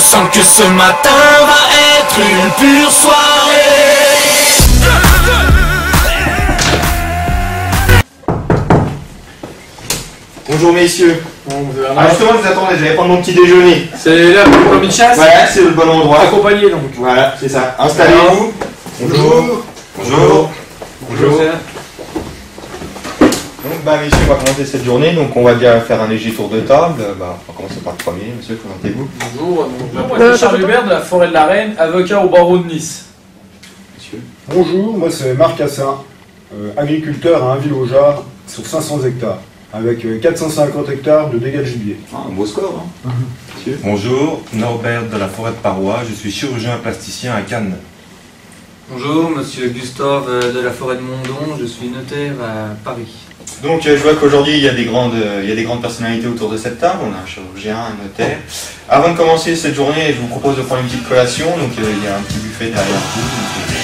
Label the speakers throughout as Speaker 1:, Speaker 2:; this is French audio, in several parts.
Speaker 1: sens que ce matin va être une pure soirée.
Speaker 2: Bonjour messieurs. Justement, je vous attendais, j'allais prendre mon petit déjeuner.
Speaker 3: C'est là pour le permis de chasse?
Speaker 2: Ouais, c'est le bon endroit.
Speaker 3: Accompagné donc.
Speaker 2: Voilà, c'est ça. Installez-vous. Bonjour. Bonjour. Bonjour. Donc, messieurs, on va commencer cette journée. Donc, on va déjà faire un léger tour de table. On va commencer par le premier. Monsieur, présentez-vous.
Speaker 3: Bonjour. Moi, c'est Charles Hubert de la Forêt de la Reine, avocat au barreau de Nice.
Speaker 2: Monsieur.
Speaker 4: Bonjour, moi c'est Marc Cassin, agriculteur à Ainville-aux-Jarres sur 500 hectares, avec 450 hectares de dégâts de gibier.
Speaker 2: Ah, un beau score, hein. Monsieur.
Speaker 5: Bonjour, Norbert de la Forêt de Parois, je suis chirurgien plasticien à Cannes.
Speaker 6: Bonjour, monsieur Gustave de la Forêt de Mondon, je suis notaire à Paris.
Speaker 2: Donc, je vois qu'aujourd'hui, il y a des grandes personnalités autour de cette table. On a un chirurgien, un notaire. Avant de commencer cette journée, je vous propose de prendre une petite collation. Donc, il y a un petit buffet derrière vous. Donc, je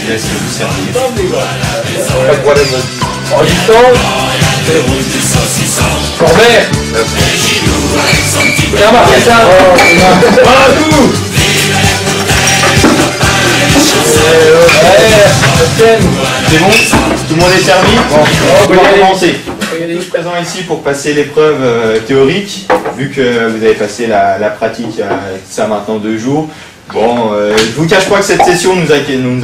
Speaker 2: vous laisse vous servir.
Speaker 3: Pas de problème. En distance. Corbert. Tiens, Marc, ça. Voilà tout.
Speaker 2: C'est bon? Tout le monde est servi? Bon, on va commencer. Je suis présent ici pour passer l'épreuve théorique, vu que vous avez passé la pratique ça maintenant 2 jours. Bon, je vous cache pas que cette session nous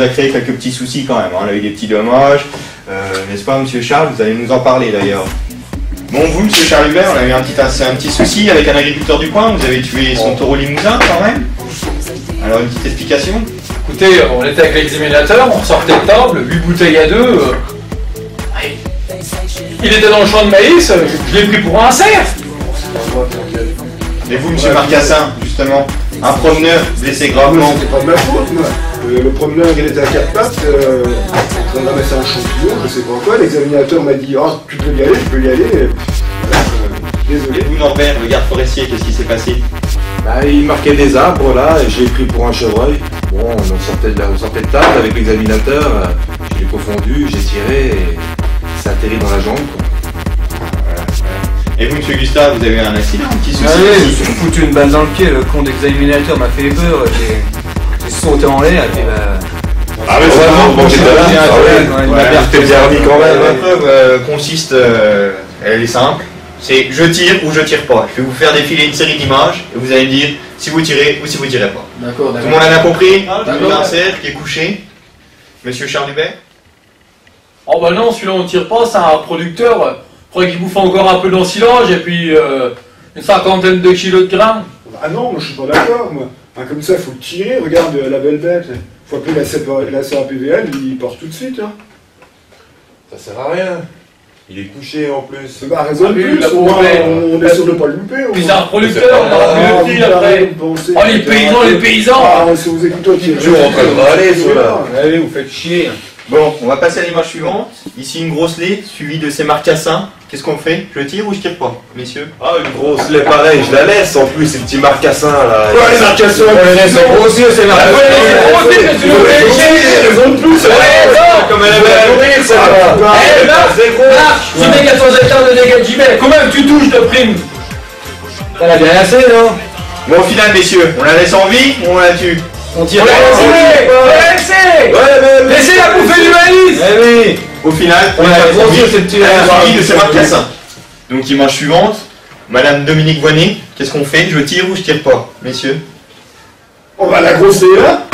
Speaker 2: a créé quelques petits soucis quand même. On a eu des petits dommages, n'est-ce pas, monsieur Charles? Vous allez nous en parler d'ailleurs. Bon, vous, monsieur Charles Hubert, on a eu un petit souci avec un agriculteur du coin. Vous avez tué son taureau limousin quand même. Alors, une petite explication?
Speaker 3: Écoutez, on était avec l'examinateur, on sortait de table, 8 bouteilles à 2. Il était dans le champ de maïs, je l'ai pris pour un cerf.
Speaker 2: Et vous, monsieur Marcassin, justement, un promeneur blessé gravement.
Speaker 4: C'était pas de ma faute, moi. Le promeneur, il était à 4 pattes, on a ramassé un champignon, je sais pas quoi. L'examinateur m'a dit, oh, tu peux y aller, je peux y aller. Voilà, désolé.
Speaker 2: Et vous, Norbert, le garde forestier, qu'est-ce qui s'est passé?
Speaker 5: Il marquait des arbres là, et je l'ai pris pour un chevreuil. Bon, on sortait de table avec l'examinateur, je l'ai confondu, j'ai tiré et ça a atterri dans la jambe.
Speaker 2: Et vous, monsieur Gustave, vous avez eu un accident, un petit souci?
Speaker 6: Ah oui, je me suis foutu une balle dans le pied, le con d'examinateur m'a fait peur, j'ai sauté en l'air et puis
Speaker 5: Ah oui, c'est vraiment bon, j'étais là.
Speaker 6: il m'a bien
Speaker 5: J'étais bien remis quand même.
Speaker 2: L'épreuve consiste, elle est simple, c'est je tire ou je tire pas. Je vais vous faire défiler une série d'images et vous allez me dire si vous tirez ou si vous tirez pas.
Speaker 3: D'accord,
Speaker 2: Tout le monde a bien compris?
Speaker 3: d'accord.
Speaker 2: Un cerf qui est couché. Monsieur Charles Hubert?
Speaker 3: Oh bah non, celui-là on tire pas, c'est un producteur. Faudrait qu'il bouffe encore un peu d'ensilage et puis une 50aine de kilos de grains.
Speaker 4: Ah non, moi je suis pas d'accord, moi. Comme ça, il faut le tirer, regarde la belle bête. Faut appeler la CRPVL, il part tout de suite. Hein.
Speaker 5: Ça sert à rien. Il est couché en plus.
Speaker 4: Bah, raison de
Speaker 3: Ah oui,
Speaker 4: plus,
Speaker 3: la
Speaker 4: au moins,
Speaker 3: pauvre
Speaker 4: on est sûr de pas le louper.
Speaker 3: Puis c'est un producteur, on aura pu le dire après. Oh les paysans.
Speaker 4: Ah, si vous écoutez qui
Speaker 5: Toujours en train de râler, ceux-là.
Speaker 3: Allez, vous faites chier.
Speaker 2: Bon, on va passer à l'image suivante. Ici une grosse lait suivie de ces marcassins. Qu'est-ce qu'on fait? Je tire ou je tire pas, messieurs?
Speaker 5: Ah, une grosse lait pareil, je la laisse en plus, ces petits marcassins là.
Speaker 4: Ouais, les marcassins,
Speaker 5: c'est grossier, c'est
Speaker 4: raison de plus.
Speaker 5: Comme elle avait à nourrir, ça va. C'est gros.
Speaker 3: Tu mets 14 hectares de dégâts de gibier. Combien tu touches de prime?
Speaker 6: Elle a bien assez, non?
Speaker 2: Bon, au final, messieurs, on la laisse en vie ou on la tue?
Speaker 6: On tire
Speaker 3: On l'a laissé. Laissez la bouffer du maïs.
Speaker 6: Eh oui.
Speaker 2: Au final,
Speaker 6: On a grossier, ce petit
Speaker 2: suivi de ces marcassins. Donc, image suivante. Madame Dominique Voinet, qu'est-ce qu'on fait? Je tire ou je tire pas, messieurs?
Speaker 4: Oh bah la grosse est là,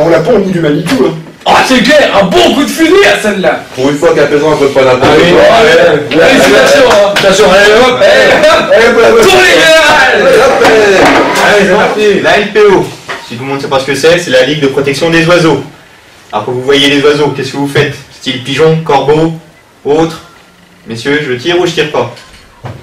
Speaker 4: on l'a pas au bout du Manitou. Hein.
Speaker 3: Ah c'est clair, un bon coup de fusil à celle-là.
Speaker 5: Pour une fois qu'à présent, on ne peut pas la
Speaker 3: Allez, félicitations. Attention, allez hop. Tour légal.
Speaker 2: Allez, c'est parti. La LPO, si tout le monde ne sait pas ce que c'est la Ligue de protection des oiseaux. Alors que vous voyez les oiseaux, qu'est-ce que vous faites? Style pigeon, corbeau, autre? Messieurs, je tire ou je tire pas?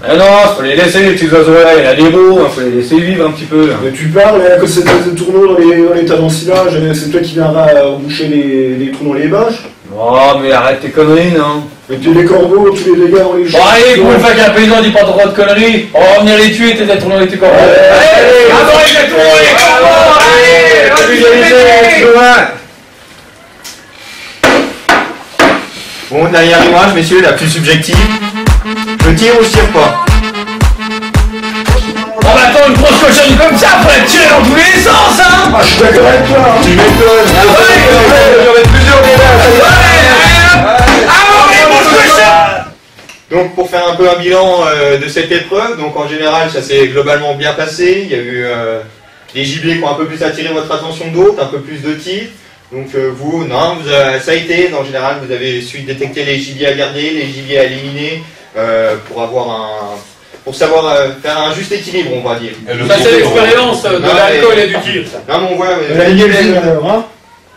Speaker 6: Ah non, faut les laisser les petits oiseaux là, il y en a des beaux, faut les laisser vivre un petit peu là.
Speaker 4: Mais tu parles, que c'est des tourneaux dans les tas d'ensilage, c'est toi qui viendras boucher les trous dans les bâches.
Speaker 6: Oh mais arrête tes conneries non.
Speaker 4: Et puis les corbeaux, tous les dégâts, on les
Speaker 3: Bon allez, pour une fois qu'un paysan dit pas trop de conneries, on va venir les tuer, t'es tournant les corbeaux. Allez, les tournons les corbeaux. Allez,
Speaker 2: Bon, dernière image, messieurs, la plus subjective. Je tire ou je tire pas?
Speaker 3: Oh Oh bah attends, une grosse cochonne comme ça, faut la tirer dans tous les sens, hein.
Speaker 4: Ah, je suis d'accord avec toi, hein.
Speaker 5: Tu m'étonnes. J'en ai plusieurs déjà.
Speaker 2: Donc pour faire un peu un bilan de cette épreuve, donc en général ça s'est globalement bien passé, il y a eu des gibiers qui ont un peu plus attiré votre attention que d'autres, un peu plus de tirs. Donc vous, non, ça a été, en général vous avez su détecter les gibiers à garder, les gibiers à éliminer, pour savoir faire un juste équilibre, on va dire.
Speaker 3: Ça c'est l'expérience de l'alcool et du tir.
Speaker 2: Non mais on voit,
Speaker 4: Hein.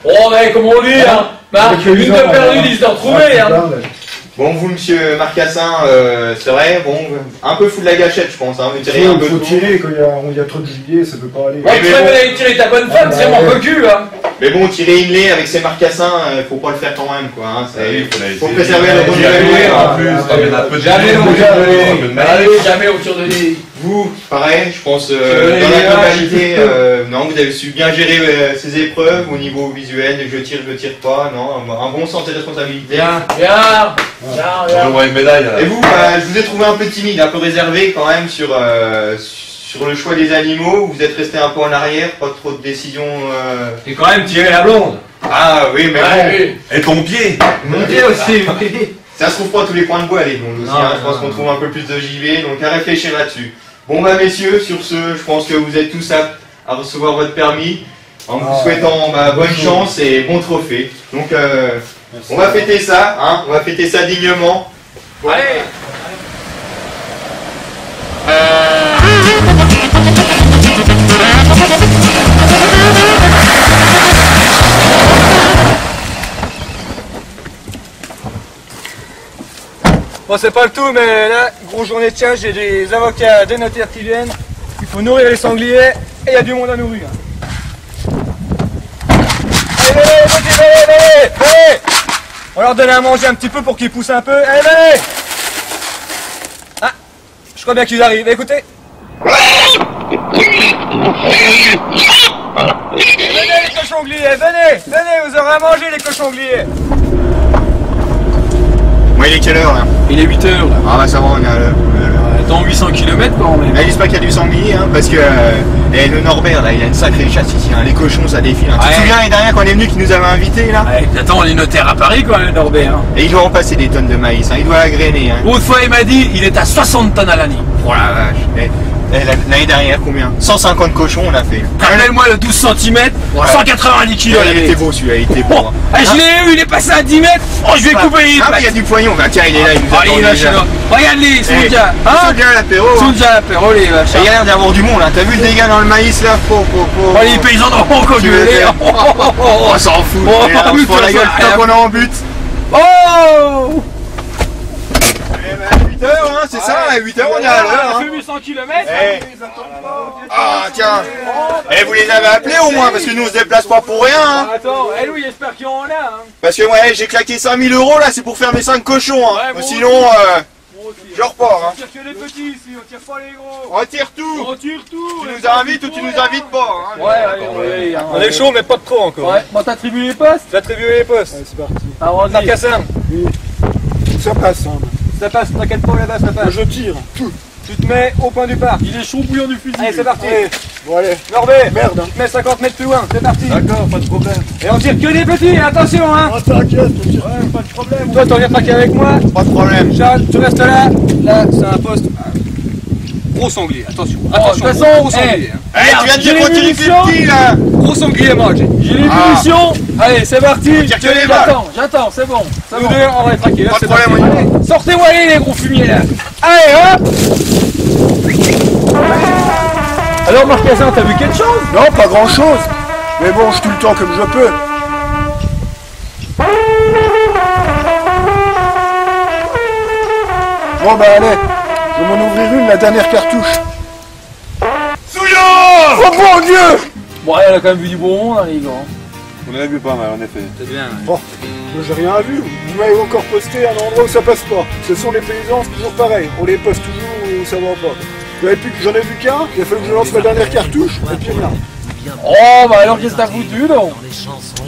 Speaker 3: Oh mais comme on dit, hein. Bah, une de perdue, 10 de retrouvée, hein.
Speaker 2: Bon, vous, monsieur Marcassin, c'est vrai, bon, un peu fou de la gâchette, je pense, hein, vous tirez un
Speaker 4: Il
Speaker 2: peu
Speaker 4: faut
Speaker 2: de
Speaker 4: tirer quand il y a trop de gibier, ça peut pas aller.
Speaker 3: Ouais, tu vas aller tirer ta bonne femme, c'est mon cocu, hein.
Speaker 2: Mais bon, tirer Inlay avec ses Marcassins, faut pas le faire quand même, quoi, hein, faut
Speaker 5: Faut
Speaker 2: préserver le
Speaker 5: renouvellement
Speaker 2: renouvellement.
Speaker 5: en plus. Il y en a peu de
Speaker 3: Jamais au tir de nez.
Speaker 2: Vous, pareil, je pense, dans
Speaker 3: les
Speaker 2: la
Speaker 3: vaches.
Speaker 2: globalité, non, vous avez su bien gérer ces épreuves au niveau visuel, je tire pas, non, un bon sens de responsabilité.
Speaker 3: Bien.
Speaker 5: J'aurais une médaille.
Speaker 2: Et vous, je vous ai trouvé un peu timide, un peu réservé quand même sur le choix des animaux. Vous êtes resté un peu en arrière, pas trop de décisions.
Speaker 6: J'ai quand même tiré la blonde.
Speaker 2: Ah oui, mais bon,
Speaker 5: Et ton pied.
Speaker 6: Mon pied aussi, oui.
Speaker 2: ça se trouve pas à tous les coins de bois les blondes aussi.
Speaker 6: Non,
Speaker 2: Hein. Je
Speaker 6: non,
Speaker 2: pense qu'on
Speaker 6: non.
Speaker 2: trouve un peu plus de gibier, donc à réfléchir là-dessus. Bon bah messieurs, sur ce, je pense que vous êtes tous aptes à recevoir votre permis. En vous souhaitant bonne chance et bon trophée. Donc on va fêter ça, hein, on va fêter ça dignement.
Speaker 3: Allez.
Speaker 6: Bon, c'est pas le tout, mais là, grosse journée de chasse, j'ai des avocats, des notaires qui viennent. Il faut nourrir les sangliers et il y a du monde à nourrir. Allez. On leur donne à manger un petit peu pour qu'ils poussent un peu. Allez. Ah, je crois bien qu'ils arrivent. Écoutez. Venez les cochons-gliers, venez, vous aurez à manger les cochons-gliers.
Speaker 2: Moi il est quelle heure là?
Speaker 3: Il est 8h là.
Speaker 2: Ah bah ça va, on est à l'heure.
Speaker 3: Dans 800 km quand même.
Speaker 2: Là, j'espère qu'il y a du sanglier, hein, parce que le Norbert, là, il a une sacrée chasse ici, hein, les cochons, ça défile. Hein. Tu te souviens l'année dernière quand on est venu, qui nous avait invités, là?
Speaker 3: Ouais, attends, on est notaire à Paris quand même, Norbert. Hein.
Speaker 2: Et il doit en passer des tonnes de maïs, hein, il doit agréner. Hein.
Speaker 3: L'autre fois, il m'a dit, il est à 60 tonnes à l'année.
Speaker 2: Oh la vache. L'année dernière, combien? 150 cochons, on a fait.
Speaker 3: Rappelle-moi le 12 cm, 190 kg.
Speaker 2: Il était beau celui-là, il était beau.
Speaker 3: Oh, ah, je l'ai eu, il est passé à 10 mètres. Oh, je vais couper les
Speaker 2: Ah, mais il y a du poignon, bah, tiens, il est là, il nous
Speaker 3: Oh,
Speaker 2: attend
Speaker 3: il est là,
Speaker 2: déjà.
Speaker 3: chez nous. Regarde-les, Soulja.
Speaker 2: Hein?
Speaker 3: Hein?
Speaker 2: Soulja à l'apéro. Hein.
Speaker 3: Soulja à l'apéro, les vaches.
Speaker 2: Il y a l'air d'avoir du monde, là. T'as vu le dégât dans le maïs, là?
Speaker 3: Oh, les paysans n'ont encore
Speaker 2: Tu veux
Speaker 3: gueulé.
Speaker 2: dire On s'en fout.
Speaker 3: Oh,
Speaker 2: Et là, on se prend la gueule tant qu'on est en but.
Speaker 3: Oh!
Speaker 2: 8h, hein, c'est ça, à 8h, on est à l'heure. Hein.
Speaker 3: 800 km.
Speaker 2: Ah, tiens. Eh, vous les avez appelés au moins, parce que nous, on se déplace pas pour rien. Hein.
Speaker 3: Attends, eh oui, j'espère qu'ils en ont là. Hein.
Speaker 2: Parce que, ouais, j'ai claqué 5000 € là, c'est pour faire mes 5 cochons. Hein.
Speaker 3: Ouais, bon,
Speaker 2: Sinon, je repars. Hein.
Speaker 3: On tire que les petits ici, on tire pas les gros.
Speaker 2: On retire tout.
Speaker 3: On tire tout.
Speaker 2: Tu nous invites ou tu nous invites pas. Hein.
Speaker 3: Ouais,
Speaker 6: On est chaud, mais pas de trop encore.
Speaker 3: Ouais, moi t'attribues les postes.
Speaker 6: J'attribue les postes.
Speaker 4: Allez, c'est parti.
Speaker 3: Alors,
Speaker 6: Marcassin,
Speaker 4: Ça passe. Hein.
Speaker 6: ça passe, t'inquiète pas là-bas, ça passe.
Speaker 4: Je tire.
Speaker 6: Tu te mets au point du parc.
Speaker 3: il est chaud bouillant du fusil.
Speaker 6: Allez, c'est parti.
Speaker 4: Allez. Bon, allez.
Speaker 6: Norbert,
Speaker 4: Merde.
Speaker 6: tu te mets 50 mètres plus loin, c'est parti.
Speaker 4: D'accord, pas de problème.
Speaker 6: Et on tire que des petits, attention hein.
Speaker 4: Ah, t'inquiète, je tire. Ouais, pas de problème.
Speaker 6: Toi, t'en viens traquer avec moi.
Speaker 2: Pas de problème.
Speaker 6: Charles, tu restes là. Là, c'est un poste. Gros sanglier, attention. Attention,
Speaker 3: de toute façon,
Speaker 6: gros sanglier. hein.
Speaker 2: Eh, tu viens de dire qu'on tirait que les petits là.
Speaker 6: Gros sanglier, moi.
Speaker 3: J'ai les
Speaker 2: Ah.
Speaker 3: munitions.
Speaker 6: Allez, c'est parti.
Speaker 2: Tire que les balles.
Speaker 3: J'attends, c'est bon.
Speaker 6: Ça vous deux, on va les traquer. Là,
Speaker 2: Pas de
Speaker 6: c'est
Speaker 2: problème,
Speaker 6: parti.
Speaker 2: on y va.
Speaker 6: Allez, sortez-moi les gros fumiers là. Allez, hop.
Speaker 3: Alors, Marcassin, t'as vu quelque chose?
Speaker 4: Non, pas grand chose. Mais bon, je tue le temps comme je peux. Bon, bah allez. Je vais m'en ouvrir une, la dernière cartouche. Oh mon Dieu!
Speaker 3: Bon, elle a quand même vu du bon monde, hein, les gars.
Speaker 5: On en a vu pas mal en effet.
Speaker 3: C'est bien.
Speaker 4: Bon, moi, j'ai rien vu. Vous m'avez encore posté à un endroit où ça passe pas. Ce sont les paysans, c'est toujours pareil. On les poste toujours où ça va pas. J'en ai vu qu'un, il a fallu que je lance ma dernière cartouche, et puis rien.
Speaker 3: Oh, bah alors, qu'est-ce que t'as foutu, donc?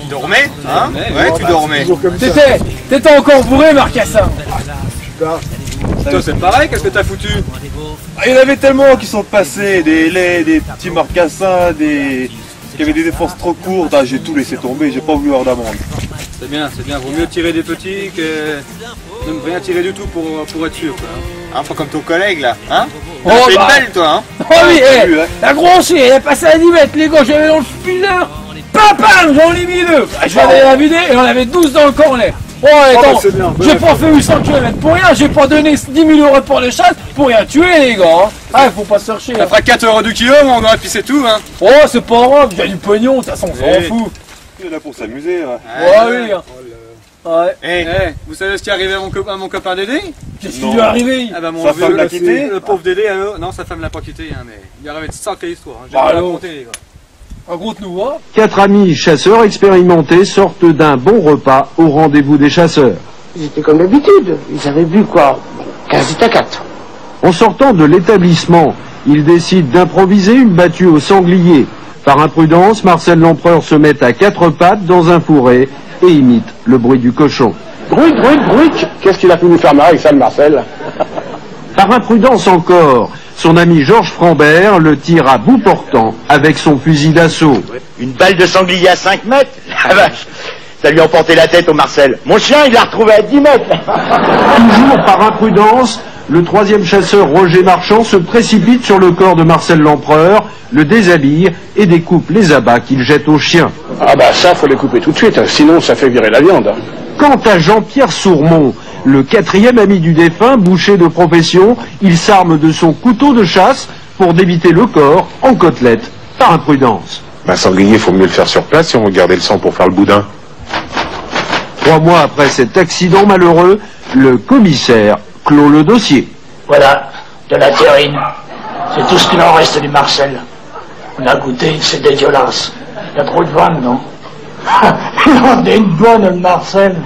Speaker 2: Tu dormais? Hein? Ouais, tu dormais.
Speaker 4: Toujours comme ça.
Speaker 3: T'étais encore bourré, Marcassin.
Speaker 4: Bah,
Speaker 6: Toi, c'est pareil, qu'est-ce que t'as foutu?
Speaker 7: Il y en avait tellement qui sont passés, des laits, des petits marcassins, qui avaient des défenses trop courtes. Ah, j'ai tout laissé tomber, j'ai pas voulu avoir d'amende.
Speaker 6: C'est bien, vaut mieux tirer des petits que de ne rien tirer du tout pour être sûr, quoi. Hein, pas comme ton collègue, là, hein?
Speaker 3: Oh,
Speaker 6: C'est
Speaker 3: bah.
Speaker 6: belle, toi, hein?
Speaker 3: Oh oui, la grosse, elle est passée à 10 mètres, les gars, j'avais dans le speeder. Pam, j'en ai mis 2. Je vais aller la vider et on avait 12 dans le cornet. Oh, attends,
Speaker 4: c'est bien,
Speaker 3: j'ai pas fait 800 km pour rien, j'ai pas donné 10 000 € pour les chasses pour rien tuer, les gars. Hein. Ah, faut pas se chercher.
Speaker 6: Ça fera 4 € du kilo, mon gars, et puis c'est tout, hein?
Speaker 3: Oh, c'est pas grave, j'ai du pognon, de toute façon, on s'en fout.
Speaker 7: Il est là pour s'amuser. Hein.
Speaker 3: Ouais, oui, gars. Ouais.
Speaker 6: Eh, vous savez ce qui est arrivé à mon copain Dédé?
Speaker 3: Qu'est-ce qui lui est arrivé?
Speaker 6: Ah bah mon
Speaker 7: Sa
Speaker 6: vieux,
Speaker 7: femme l'a quitté?
Speaker 6: le pauvre Dédé, non, sa femme l'a pas quitté, hein, mais il y avait une sacrée histoire. Hein. J'ai
Speaker 3: Bah,
Speaker 6: pas
Speaker 3: alors.
Speaker 6: raconté, les gars.
Speaker 3: Raconte-nous, hein.
Speaker 8: 4 amis chasseurs expérimentés sortent d'un bon repas au rendez-vous des chasseurs.
Speaker 9: Ils étaient comme d'habitude. Ils avaient bu quoi 15 à 4.
Speaker 8: En sortant de l'établissement, ils décident d'improviser une battue au sanglier. Par imprudence, Marcel Lempereur se met à 4 pattes dans un fourré et imite le bruit du cochon.
Speaker 9: Bruit. Qu'est-ce qu'il a pu nous faire marrer avec ça, le Marcel?
Speaker 8: Par imprudence encore, son ami Georges Frambert le tire à bout portant avec son fusil d'assaut.
Speaker 10: Une balle de sanglier à 5 mètres? La vache, ça lui a emporté la tête au Marcel. Mon chien, il l'a retrouvé à 10 mètres.
Speaker 8: Toujours par imprudence, le 3e chasseur Roger Marchand se précipite sur le corps de Marcel Lempereur, le déshabille et découpe les abats qu'il jette aux chiens.
Speaker 9: Ah bah ça, faut les couper tout de suite, sinon ça fait virer la viande.
Speaker 8: Quant à Jean-Pierre Sourmont, le 4e ami du défunt, boucher de profession, il s'arme de son couteau de chasse pour débiter le corps en côtelette, par imprudence.
Speaker 11: Un sanglier, faut mieux le faire sur place si on veut garder le sang pour faire le boudin.
Speaker 8: 3 mois après cet accident malheureux, le commissaire clôt le dossier.
Speaker 12: Voilà, de la terrine. C'est tout ce qu'il en reste du Marcel. On a goûté, c'est dégueulasse. Il y a trop de vannes, non? Il en est une bonne, le Marcel.